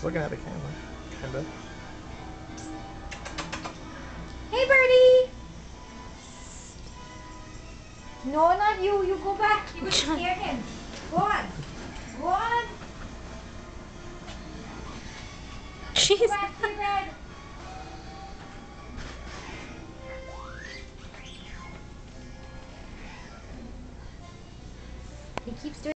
was looking at the camera, kind of. Hey, Birdie! No, not you. You go back. You're going to scare him. Go on. Go on. She's Go back to your bed. He keeps doing